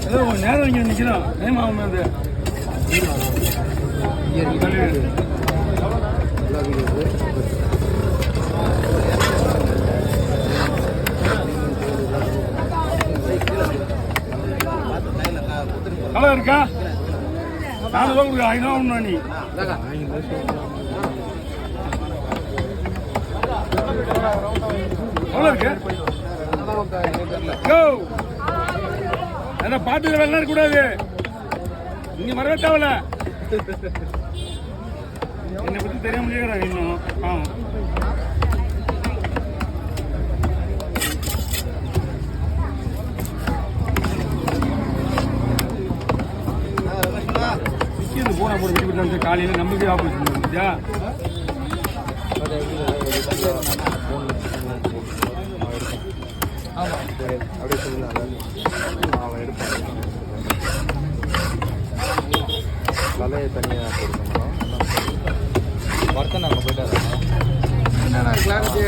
ஏதோ நேரம் இங்கே நிற்கிறோம் டைம் ஆகும் அது நல்லா இருக்கா 4 ரூபா கொடுக்க 500 ஒண்ணா நீ எவ்வளோ இருக்கு அதான் பாட்டுல வெள்ளம் இருக்கக்கூடாது இங்க வரவே தேவையில்ல என்னை பத்தி தெரிய முடியாது இன்னும் போன போட்டு காலையில் நம்மளுக்கே ஆப்போசிட் இருந்துச்சா அப்படியே சொல்லலாம் அவன் எடுப்பான் வலையை தனியாக போட்டுக்கணும் ஒருத்தன் நாங்கள் போயிட்டு கிளாரிட்டி